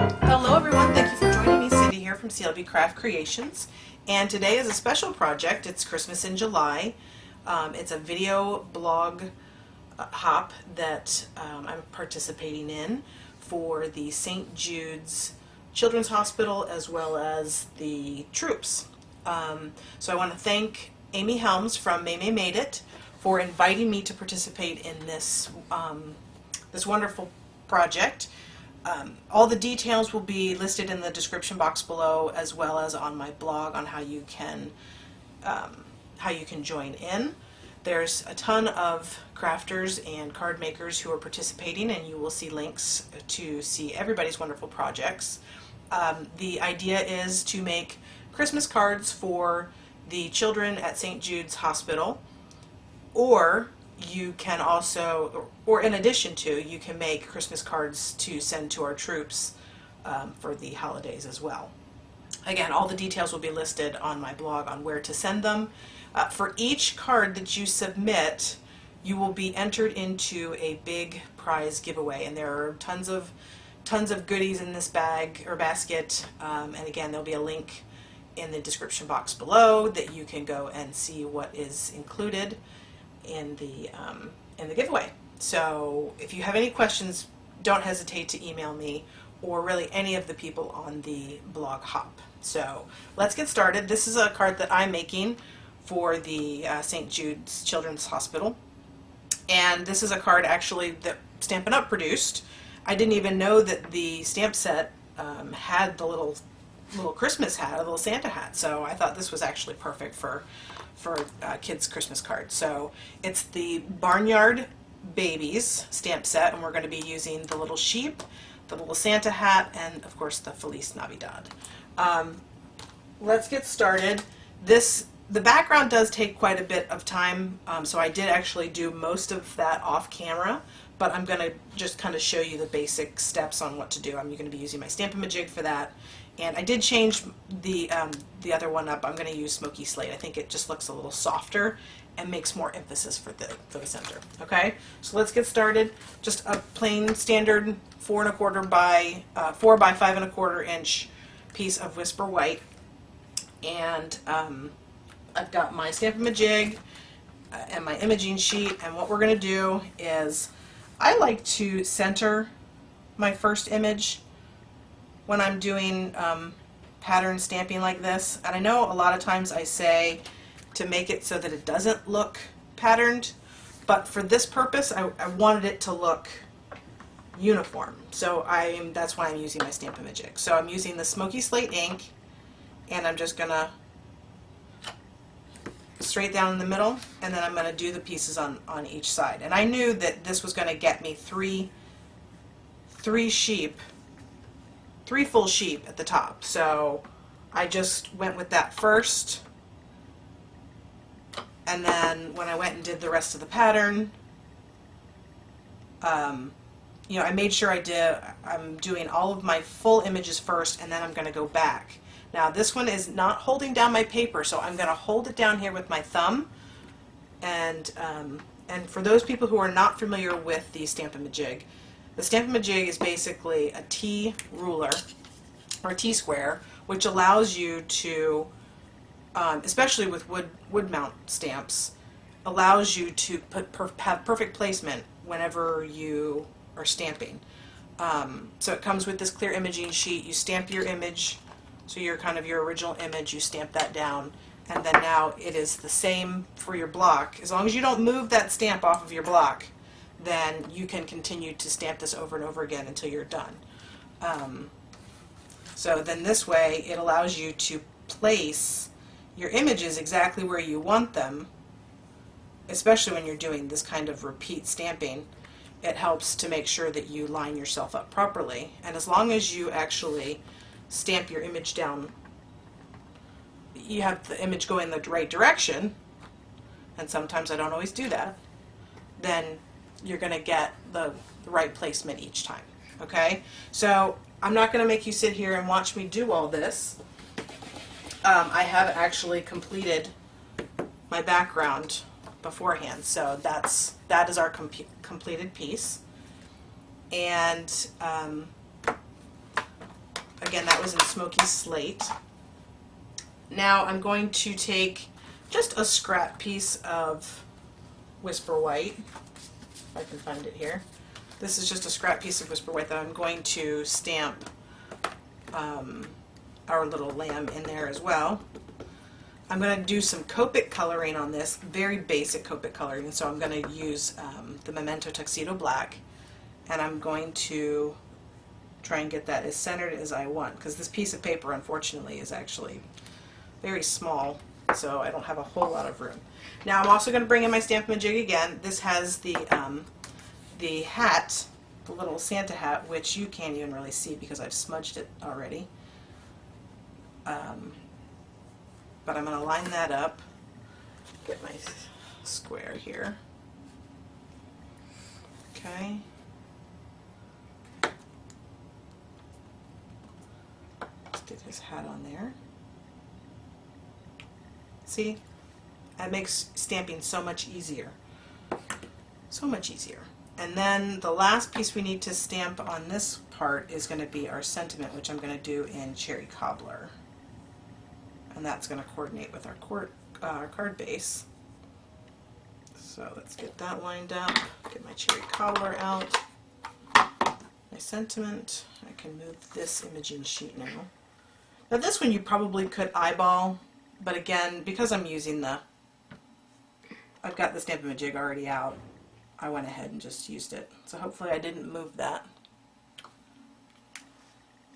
Hello everyone, thank you for joining me. Cindy here from CLB Craft Creations, and today is a special project. It's Christmas in July. It's a video blog hop that I'm participating in for the St. Jude's Children's Hospital as well as the troops. So I want to thank Amy Helms from May Made It for inviting me to participate in this this wonderful project. All the details will be listed in the description box below, as well as on my blog on how you can join in. There's a ton of crafters and card makers who are participating, and you will see links to see everybody's wonderful projects. The idea is to make Christmas cards for the children at St. Jude's Hospital, or you can also, or in addition to, you can make Christmas cards to send to our troops for the holidays as well. Again, all the details will be listed on my blog on where to send them. For each card that you submit, you will be entered into a big prize giveaway, and there are tons of goodies in this bag or basket. And again, there'll be a link in the description box below that you can go and see what is included in the giveaway. So if you have any questions, don't hesitate to email me or really any of the people on the blog hop. So let's get started. This is a card that I'm making for the St. Jude's Children's Hospital, and this is a card actually that Stampin'Up produced. I didn't even know that the stamp set had the little Christmas hat, a little Santa hat, so I thought this was actually perfect for kids' Christmas cards. So it's the Barnyard Babies stamp set, and we're going to be using the little sheep, the little Santa hat, and of course the Feliz Navidad. Let's get started. The background does take quite a bit of time, so I did actually do most of that off camera, but I'm going to just kind of show you the basic steps on what to do. I'm going to be using my Stampin'-Up for that, and I did change the other one up. I'm going to use Smoky Slate. I think it just looks a little softer and makes more emphasis for the center. Okay, so let's get started. Just a plain standard 4 1/4 by 4 by 5 1/4 inch piece of Whisper White, and I've got my Stampin'-Up and my imaging sheet, and what we're going to do is I like to center my first image when I'm doing pattern stamping like this. And I know a lot of times I say to make it so that it doesn't look patterned, but for this purpose I wanted it to look uniform. So that's why I'm using my Stampin'-Up. So I'm using the Smoky Slate ink, and I'm just going to straight down in the middle, and then I'm going to do the pieces on each side. And I knew that this was going to get me three full sheep at the top, so I just went with that first, and then when I went and did the rest of the pattern, you know, I made sure I'm doing all of my full images first, and then I'm going to go back. Now this one is not holding down my paper, so I'm going to hold it down here with my thumb. And for those people who are not familiar with the Stampin'-Up, the Stampin'-Up is basically a T ruler or a T-square, which allows you to, especially with wood mount stamps, allows you to have perfect placement whenever you are stamping. So it comes with this clear imaging sheet. You stamp your image. So your original image, you stamp that down, and then now it is the same for your block. As long as you don't move that stamp off of your block, then you can continue to stamp this over and over again until you're done. So then this way it allows you to place your images exactly where you want them, especially when you're doing this kind of repeat stamping. It helps to make sure that you line yourself up properly, and as long as you actually stamp your image down, you have the image going the right direction, and sometimes I don't always do that, then you're going to get the right placement each time. Okay, so I'm not going to make you sit here and watch me do all this. I have actually completed my background beforehand, so that is our completed piece. And Again, that was in Smoky Slate. Now I'm going to take just a scrap piece of Whisper White, if I can find it here. This is just a scrap piece of Whisper White that I'm going to stamp our little lamb in there as well. I'm going to do some Copic coloring on this, very basic Copic coloring, so I'm going to use the Memento Tuxedo Black, and I'm going to try and get that as centered as I want, because this piece of paper, unfortunately, is actually very small, so I don't have a whole lot of room. Now I'm also going to bring in my Stampin'-Up again. This has the hat, the little Santa hat, which you can't even really see because I've smudged it already. But I'm going to line that up, get my square here. Okay. Let's get his hat on there. See? That makes stamping so much easier. So much easier. And then the last piece we need to stamp on this part is going to be our sentiment, which I'm going to do in Cherry Cobbler. And that's going to coordinate with our card base. So let's get that lined up, get my Cherry Cobbler out, my sentiment. I can move this imaging sheet now. Now this one you probably could eyeball, but again, because I'm using I've got the Stampin'-Up already out, I went ahead and just used it. So hopefully I didn't move that.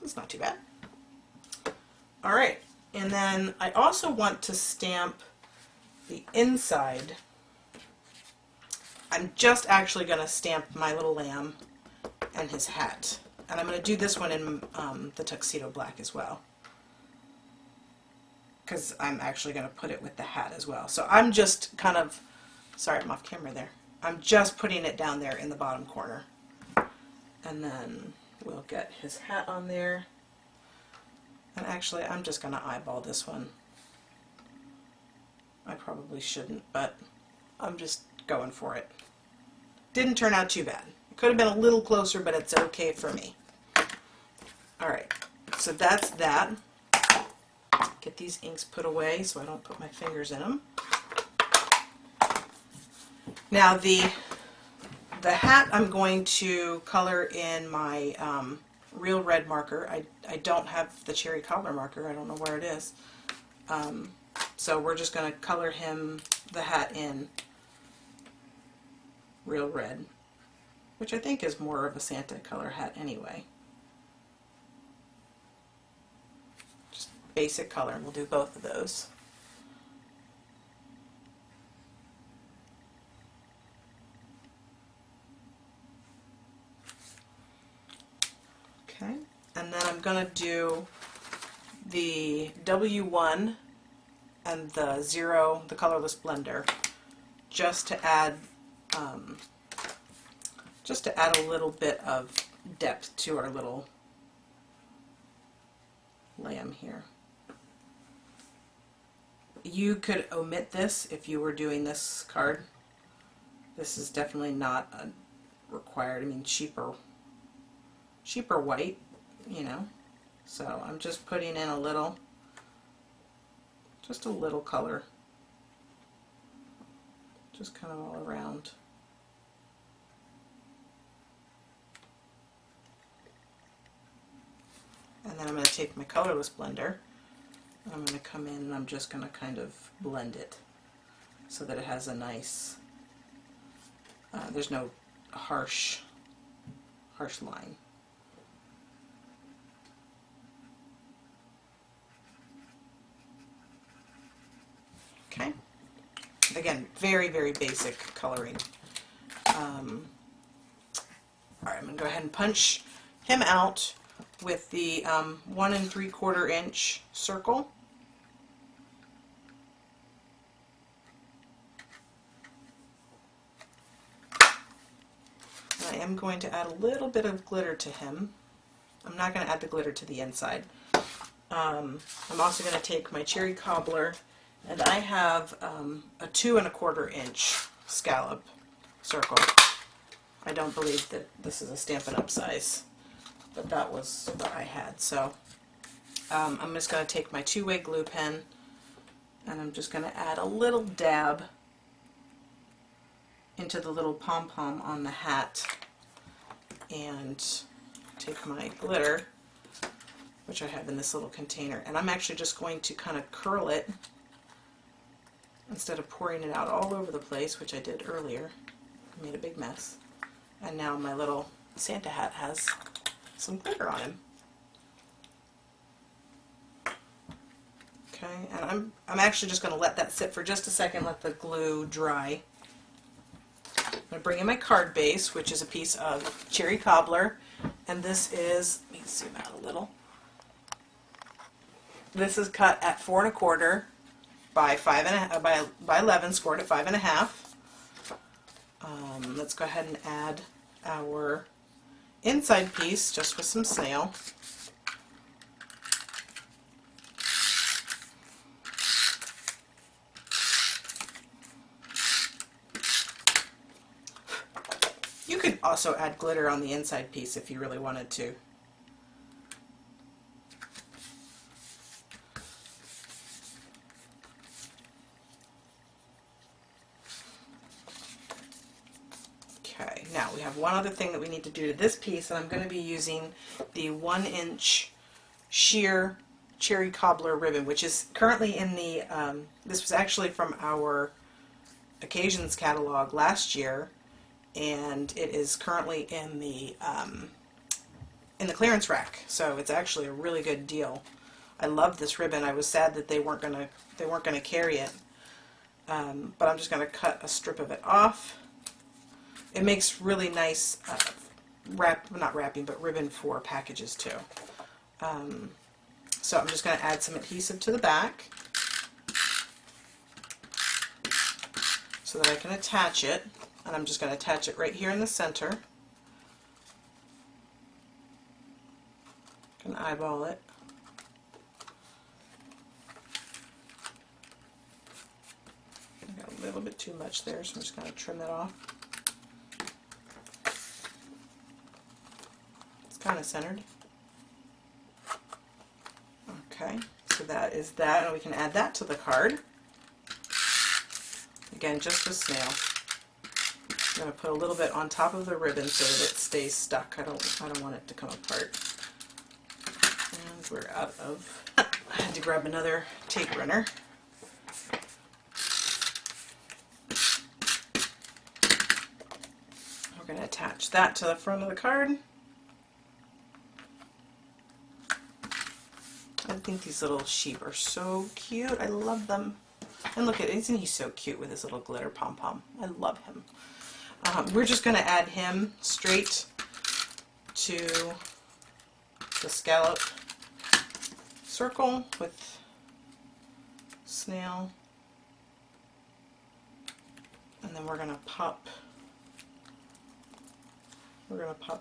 It's not too bad. Alright, and then I also want to stamp the inside. I'm just actually going to stamp my little lamb and his hat. And I'm going to do this one in the Tuxedo Black as well, because I'm actually going to put it with the hat as well. So I'm just kind of, sorry I'm off camera there, I'm just putting it down there in the bottom corner. And then we'll get his hat on there. And actually I'm just going to eyeball this one. I probably shouldn't, but I'm just going for it. Didn't turn out too bad. It could have been a little closer, but it's okay for me. Alright, so that's that. Get these inks put away so I don't put my fingers in them. Now the hat I'm going to color in my Real Red marker. I don't have the Cherry Cobbler marker. I don't know where it is. So we're just going to color him, the hat, in Real Red, which I think is more of a Santa color hat anyway. Just basic color, and we'll do both of those. Okay, and then I'm going to do the W1 and the 0, the colorless blender, just to add a little bit of depth to our little lamb here. You could omit this if you were doing this card. This is definitely not required. I mean, sheep are white, you know. So I'm just putting in just a little color, just kind of all around. And then I'm going to take my colorless blender, and I'm going to come in and I'm just going to kind of blend it so that it has a nice, there's no harsh line. Okay. Again, very, very basic coloring. Alright, I'm going to go ahead and punch him out with the 1 3/4 inch circle. I am going to add a little bit of glitter to him. I'm not going to add the glitter to the inside. I'm also going to take my Cherry Cobbler, and I have a 2 1/4 inch scallop circle. I don't believe that this is a Stampin' Up size, but that was what I had. So I'm just going to take my two-way glue pen and I'm just going to add a little dab into the little pom-pom on the hat and take my glitter, which I have in this little container, and I'm actually just going to kind of curl it instead of pouring it out all over the place, which I did earlier. I made a big mess. And now my little Santa hat has some glitter on him. Okay, and I'm actually just going to let that sit for just a second, let the glue dry. I'm going to bring in my card base, which is a piece of cherry cobbler, and this is, let me zoom out a little. This is cut at 4 1/4 by 11, scored at 5 1/2. Let's go ahead and add our inside piece just with some snail. You could also add glitter on the inside piece if you really wanted to. Okay, now we have one other thing that we need to do to this piece, and I'm going to be using the 1-inch sheer cherry cobbler ribbon, which is currently in the, this was actually from our occasions catalog last year, and it is currently in the clearance rack, so it's actually a really good deal. I love this ribbon. I was sad that they weren't gonna carry it, but I'm just gonna cut a strip of it off. It makes really nice not wrapping, but ribbon for packages too. So I'm just going to add some adhesive to the back so that I can attach it, and I'm just going to attach it right here in the center. I can eyeball it. I got a little bit too much there, so I'm just going to trim that off. It's kind of centered. Okay, so that is that, and we can add that to the card. Again, just with snail. I'm going to put a little bit on top of the ribbon so that it stays stuck. I don't want it to come apart. And we're out of. I had to grab another tape runner. We're going to attach that to the front of the card. I think these little sheep are so cute. I love them. And look at it, isn't he so cute with his little glitter pom-pom? I love him. We're just going to add him straight to the scallop circle with snail. And then we're going to pop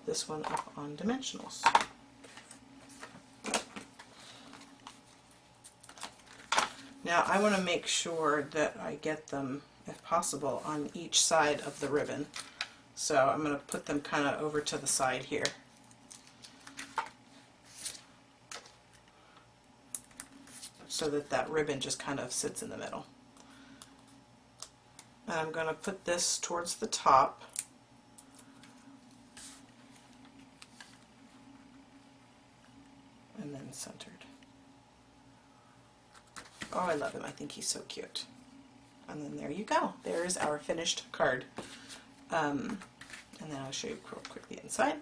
this one up on dimensionals. Now I want to make sure that I get them, if possible, on each side of the ribbon. So I'm going to put them kind of over to the side here. So that that ribbon just kind of sits in the middle. And I'm going to put this towards the top. And then centered. Oh, I love him. I think he's so cute. And then there you go. There's our finished card. And then I'll show you real quick the inside.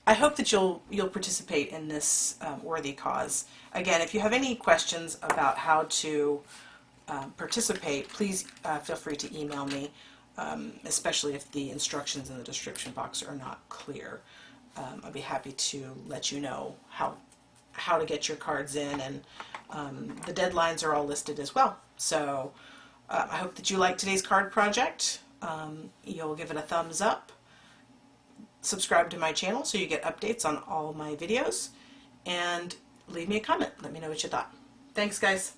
I hope that you'll participate in this worthy cause. Again, if you have any questions about how to participate, please feel free to email me, especially if the instructions in the description box are not clear. I'll be happy to let you know how to get your cards in, and the deadlines are all listed as well. So I hope that you like today's card project. You'll give it a thumbs up, subscribe to my channel so you get updates on all my videos, and leave me a comment. Let me know what you thought. Thanks, guys.